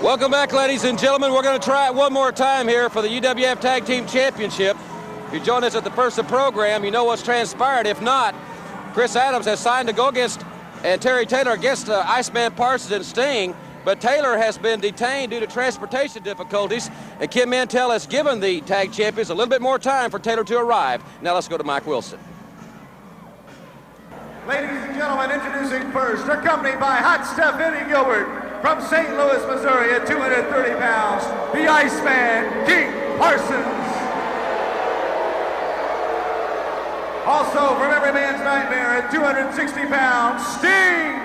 Welcome back, ladies and gentlemen. We're going to try it one more time here for the UWF Tag Team Championship. If you joined us at the first of the program, you know what's transpired. If not, Chris Adams has signed to go against, and Terry Taylor against Iceman, Parsons, and Sting. But Taylor has been detained due to transportation difficulties, and Kim Mantell has given the tag champions a little bit more time for Taylor to arrive. Now let's go to Mike Wilson. Ladies and gentlemen, introducing first, accompanied by Hot Stuff Eddie Gilbert, from St. Louis, Missouri at 230 pounds, the Iceman, King Parsons. Also from Every Man's Nightmare at 260 pounds, Sting.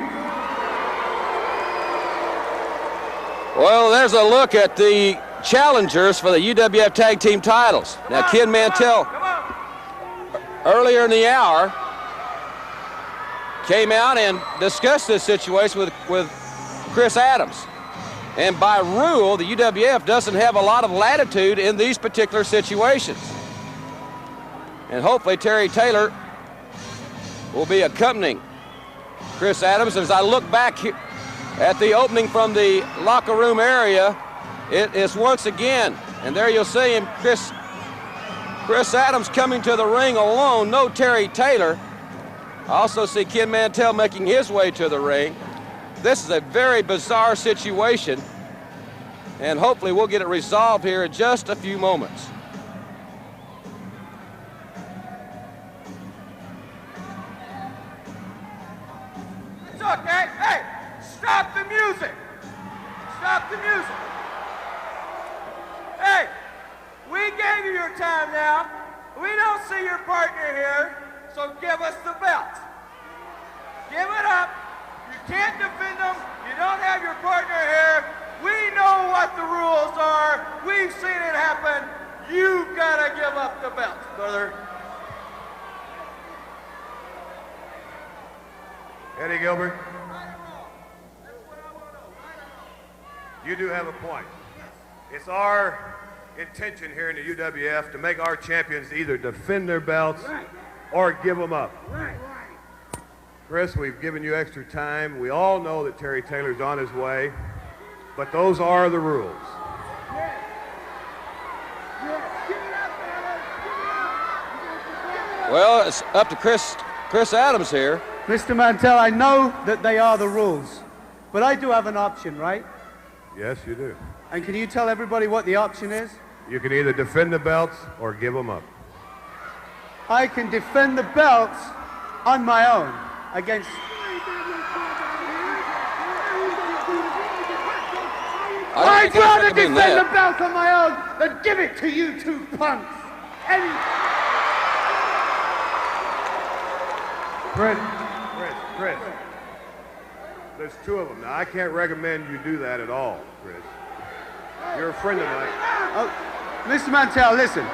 Well, there's a look at the challengers for the UWF Tag Team titles. Now, Ken Mantell, earlier in the hour, came out and discussed this situation with Chris Adams. And by rule, the UWF doesn't have a lot of latitude in these particular situations. And hopefully Terry Taylor will be accompanying Chris Adams. As I look back here at the opening from the locker room area, it is once again, and there you'll see him, Chris Adams coming to the ring alone, no Terry Taylor. I also see Ken Mantell making his way to the ring. This is a very bizarre situation, and hopefully we'll get it resolved here in just a few moments. It's okay. Hey, stop the music. Stop the music. Hey, we gave you your time now. We don't see your partner here, so give us the belt. Give it up. You can't defend them. You don't have your partner here. We know what the rules are. We've seen it happen. You've got to give up the belt, brother. Eddie Gilbert, you do have a point. It's our intention here in the UWF to make our champions either defend their belts or give them up. Chris, we've given you extra time. We all know that Terry Taylor's on his way, but those are the rules. Well, it's up to Chris Adams here. Mr. Mantell, I know that they are the rules, but I do have an option, right? Yes, you do. And can you tell everybody what the option is? You can either defend the belts or give them up. I can defend the belts on my own against... I'd rather defend the belt on my own than give it to you two punks. Chris, there's two of them. Now, I can't recommend you do that at all, Chris. You're a friend of mine. Oh, Mr. Mantell, listen.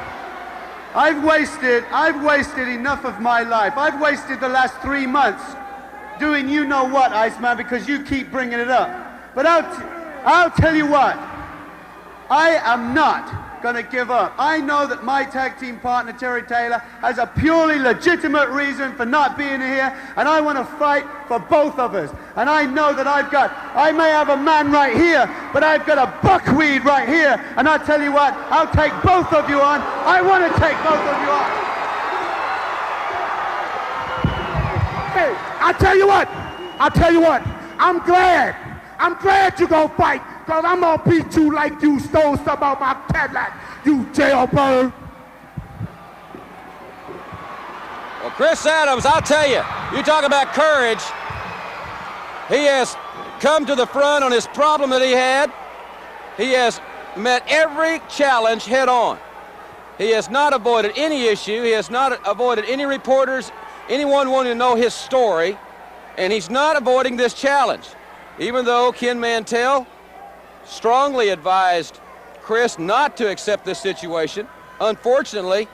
I've wasted enough of my life. I've wasted the last 3 months doing you know what, Iceman, because you keep bringing it up. But I'll tell you what. I am not going to give up. I know that my tag team partner, Terry Taylor, has a purely legitimate reason for not being here, and I want to fight for both of us. And I know that I may have a man right here, but I've got a buckwheat right here, and I'll tell you what, I'll take both of you on. I want to take both of you on. Hey, I'll tell you what, I'm glad you're going to fight, because I'm going to beat you like you stole stuff out my Cadillac, you jailbird. Well, Chris Adams, I'll tell you, you talk about courage. He has come to the front on his problem that he had. He has met every challenge head on. He has not avoided any issue. He has not avoided any reporters, anyone wanting to know his story, and he's not avoiding this challenge. Even though Ken Mantell strongly advised Chris not to accept this situation, unfortunately,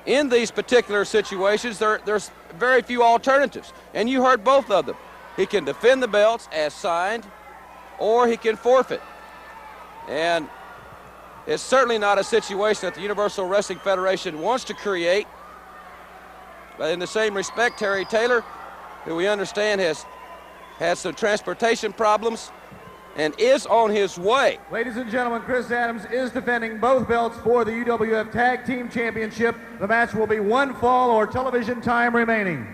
in these particular situations, there's very few alternatives. And you heard both of them. He can defend the belts as signed, or he can forfeit. And it's certainly not a situation that the Universal Wrestling Federation wants to create. But in the same respect, Terry Taylor, who we understand has had some transportation problems, and is on his way. Ladies and gentlemen, Chris Adams is defending both belts for the UWF Tag Team Championship. The match will be one fall or television time remaining.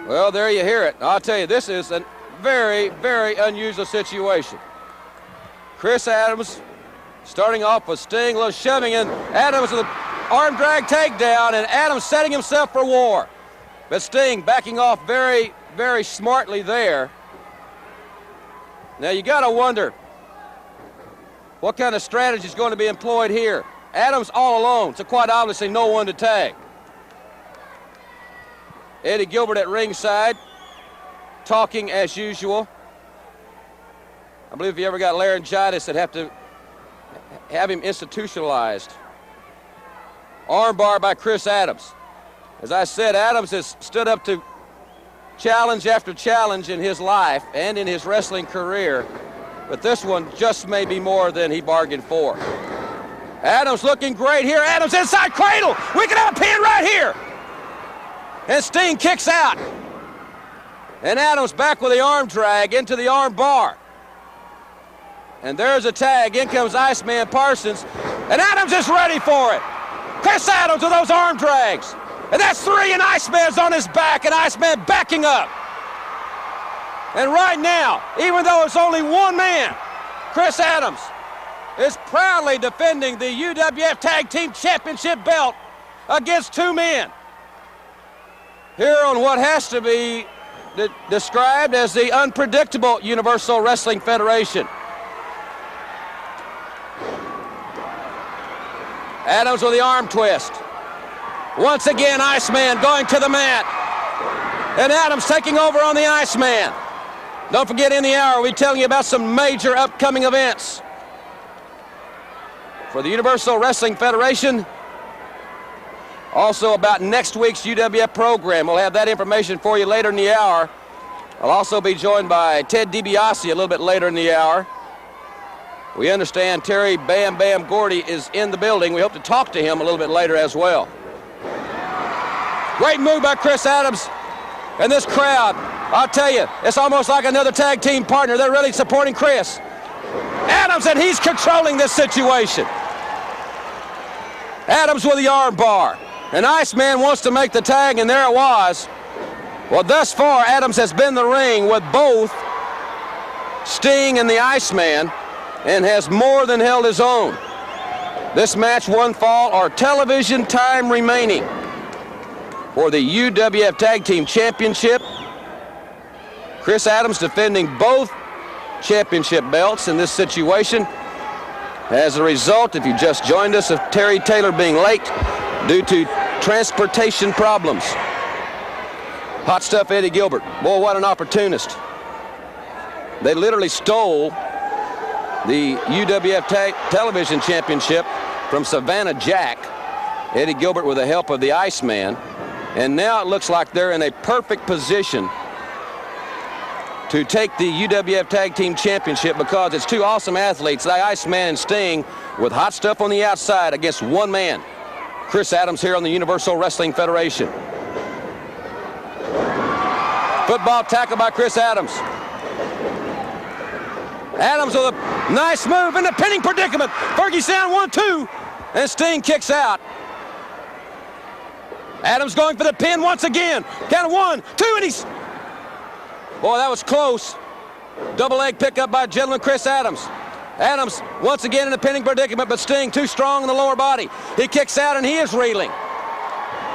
Well, there you hear it. I'll tell you, this is a very, very unusual situation. Chris Adams starting off with Sting, a little shoving in. Adams with an arm drag takedown, and Adams setting himself for war. But Sting backing off very, very smartly there. Now you got to wonder what kind of strategy is going to be employed here. Adams all alone, so quite obviously no one to tag. Eddie Gilbert at ringside, talking as usual. I believe if he ever got laryngitis, they'd have to have him institutionalized. Armbar by Chris Adams. As I said, Adams has stood up to challenge after challenge in his life and in his wrestling career, but this one just may be more than he bargained for. Adams looking great here. Adams inside cradle. We can have a pin right here. And Sting kicks out. And Adams back with the arm drag into the arm bar. And there's a tag. In comes Iceman Parsons. And Adams is ready for it. Chris Adams with those arm drags. And that's three, and Iceman's on his back, and Iceman backing up. And right now, even though it's only one man, Chris Adams is proudly defending the UWF Tag Team Championship belt against two men. Here on what has to be described as the unpredictable Universal Wrestling Federation. Adams with the arm twist. Once again, Iceman going to the mat. And Adams taking over on the Iceman. Don't forget, in the hour, we'll be telling you about some major upcoming events for the Universal Wrestling Federation. Also about next week's UWF program. We'll have that information for you later in the hour. I'll also be joined by Ted DiBiase a little bit later in the hour. We understand Terry Bam Bam Gordy is in the building. We hope to talk to him a little bit later as well. Great move by Chris Adams. And this crowd, I'll tell you, it's almost like another tag team partner. They're really supporting Chris Adams, and he's controlling this situation. Adams with the arm bar. And Iceman wants to make the tag, and there it was. Well, thus far, Adams has been in the ring with both Sting and the Iceman and has more than held his own. This match, one fall or television time remaining for the UWF Tag Team Championship. Chris Adams defending both championship belts in this situation. As a result, if you just joined us, of Terry Taylor being late due to transportation problems. Hot stuff, Eddie Gilbert. Boy, what an opportunist. They literally stole the UWF Television Championship from Savannah Jack. Eddie Gilbert with the help of the Iceman. And now it looks like they're in a perfect position to take the UWF Tag Team Championship because it's two awesome athletes, the Iceman and Sting, with hot stuff on the outside against one man. Chris Adams here on the Universal Wrestling Federation. Football tackle by Chris Adams. Adams with a nice move in the pinning predicament. Fergie down 1-2, and Sting kicks out. Adams going for the pin once again. Count of 1, 2, and he's... Boy, that was close. Double leg pickup by gentleman Chris Adams. Adams once again in a pinning predicament, but Sting too strong in the lower body. He kicks out, and he is reeling.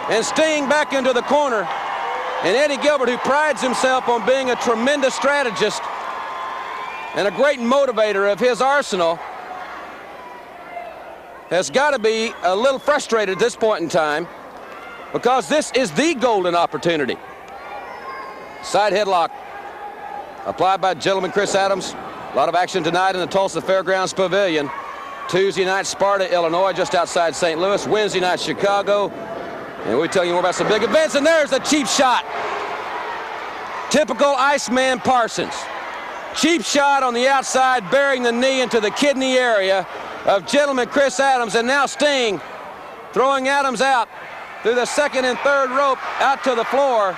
And Sting back into the corner. And Eddie Gilbert, who prides himself on being a tremendous strategist and a great motivator of his arsenal, has got to be a little frustrated at this point in time because this is the golden opportunity. Side headlock applied by gentleman Chris Adams. A lot of action tonight in the Tulsa Fairgrounds Pavilion. Tuesday night, Sparta, Illinois, just outside St. Louis. Wednesday night, Chicago. And we'll tell you more about some big events. And there's a cheap shot. Typical Iceman Parsons. Cheap shot on the outside, burying the knee into the kidney area of gentleman Chris Adams. And now Sting throwing Adams out through the second and third rope out to the floor.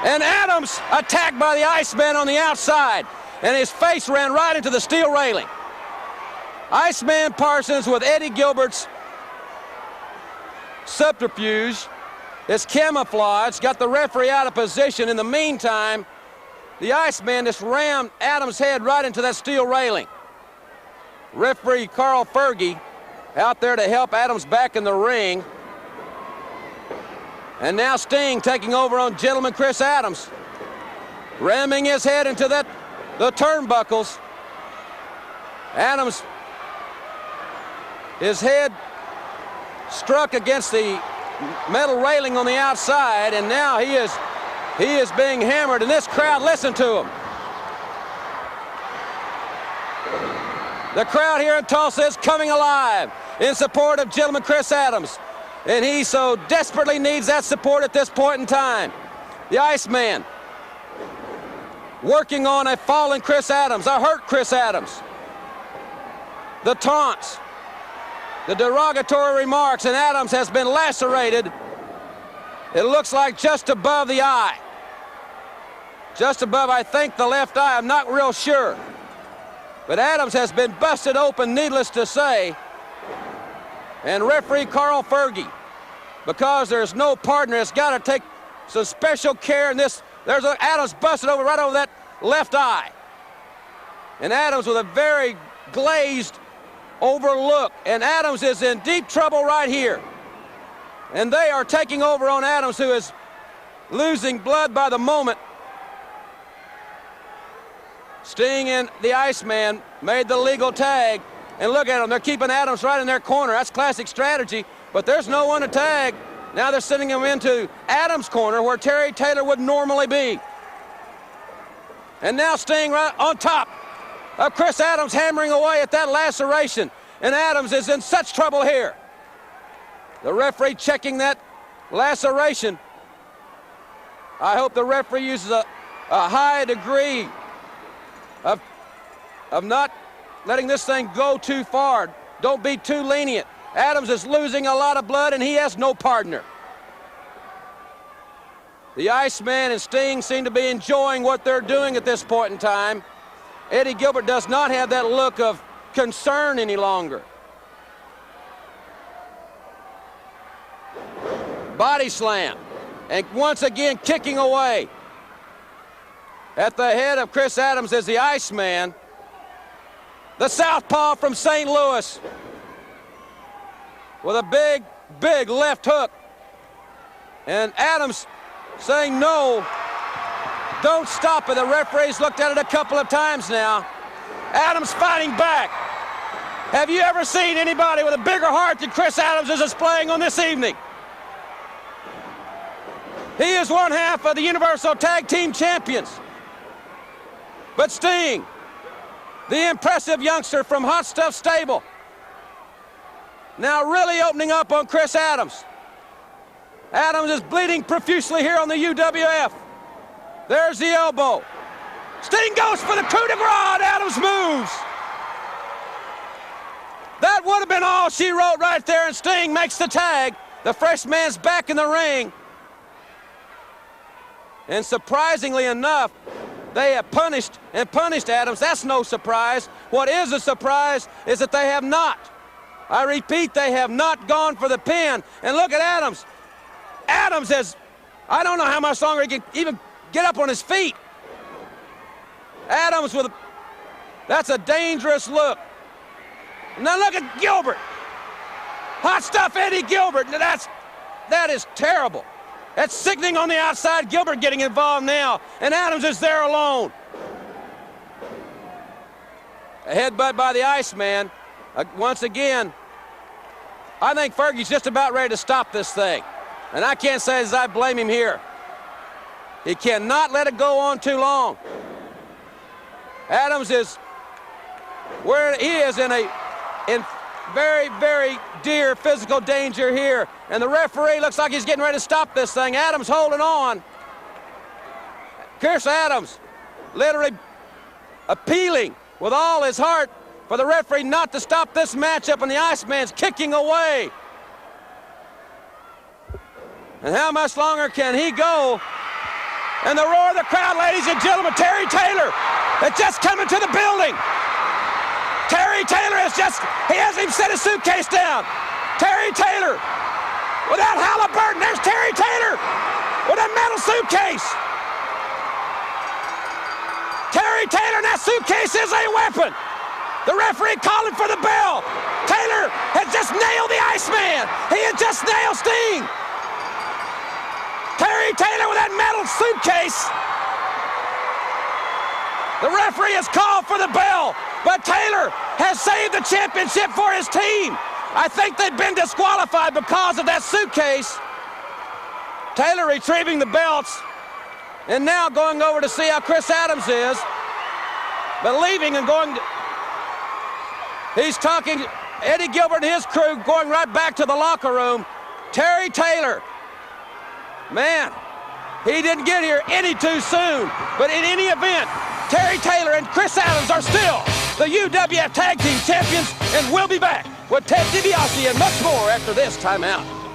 And Adams attacked by the Iceman on the outside, and his face ran right into the steel railing. Iceman Parsons with Eddie Gilbert's subterfuge, his camouflage, got the referee out of position. In the meantime, the Iceman just rammed Adams' head right into that steel railing. Referee Carl Fergie out there to help Adams back in the ring. And now Sting taking over on Gentleman Chris Adams, ramming his head into the turnbuckles. Adams, his head struck against the metal railing on the outside, and now he is being hammered, and this crowd, listen to him. The crowd here in Tulsa is coming alive in support of Gentleman Chris Adams. And he so desperately needs that support at this point in time. The Iceman working on a fallen Chris Adams, a hurt Chris Adams. The taunts, the derogatory remarks, and Adams has been lacerated. It looks like just above the eye. Just above, I think, the left eye. I'm not real sure. But Adams has been busted open, needless to say. And referee Carl Fergie, because there's no partner, has got to take some special care in this. There's Adams busted over right over that left eye. And Adams with a very glazed overlook. And Adams is in deep trouble right here. And they are taking over on Adams, who is losing blood by the moment. Sting and the Iceman made the legal tag. And look at them, they're keeping Adams right in their corner. That's classic strategy, but there's no one to tag. Now they're sending him into Adams' corner where Terry Taylor would normally be. And now Sting right on top of Chris Adams, hammering away at that laceration. And Adams is in such trouble here. The referee checking that laceration. I hope the referee uses a high degree of not letting this thing go too far. Don't be too lenient. Adams is losing a lot of blood, and he has no partner. The Iceman and Sting seem to be enjoying what they're doing at this point in time. Eddie Gilbert does not have that look of concern any longer. Body slam, and once again kicking away. At the head of Chris Adams is the Iceman, the southpaw from St. Louis, with a big, big left hook. And Adams saying no, don't stop it. The referee's looked at it a couple of times now. Adams fighting back. Have you ever seen anybody with a bigger heart than Chris Adams is displaying on this evening? He is one half of the Universal Tag Team Champions. But Sting, the impressive youngster from Hot Stuff Stable, now really opening up on Chris Adams. Adams is bleeding profusely here on the UWF. There's the elbow. Sting goes for the coup de grace, and Adams moves. That would have been all she wrote right there, and Sting makes the tag. The fresh man's back in the ring. And surprisingly enough, they have punished Adams. That's no surprise. What is a surprise is that they have not. I repeat, they have not gone for the pin. And look at Adams. Adams has, I don't know how much longer he can even get up on his feet. Adams with that's a dangerous look. Now look at Gilbert. Hot Stuff Eddie Gilbert. That is terrible. That's sickening on the outside. Gilbert getting involved now, and Adams is there alone. A headbutt by the Iceman. Once again, I think Fergie's just about ready to stop this thing. And I can't say as I blame him here. He cannot let it go on too long. Adams is where he is in very, very dear physical danger here. And the referee looks like he's getting ready to stop this thing. Adams holding on. Chris Adams literally appealing with all his heart for the referee not to stop this matchup, and the Iceman's kicking away. And how much longer can he go And the roar of the crowd, ladies and gentlemen, Terry Taylor has just come into the building. Terry Taylor he hasn't even set his suitcase down. Terry Taylor, without Halliburton, there's Terry Taylor with a metal suitcase. Terry Taylor, and that suitcase is a weapon. The referee calling for the bell. Taylor has just nailed the Iceman. He has just nailed Sting. Terry Taylor with that metal suitcase. The referee has called for the bell, but Taylor has saved the championship for his team. I think they've been disqualified because of that suitcase. Taylor retrieving the belts and now going over to see how Chris Adams is, but leaving and going. He's talking, Eddie Gilbert and his crew going right back to the locker room. Terry Taylor, man, he didn't get here any too soon. But in any event, Terry Taylor and Chris Adams are still the UWF Tag Team Champions, and we'll be back with Ted DiBiase and much more after this timeout.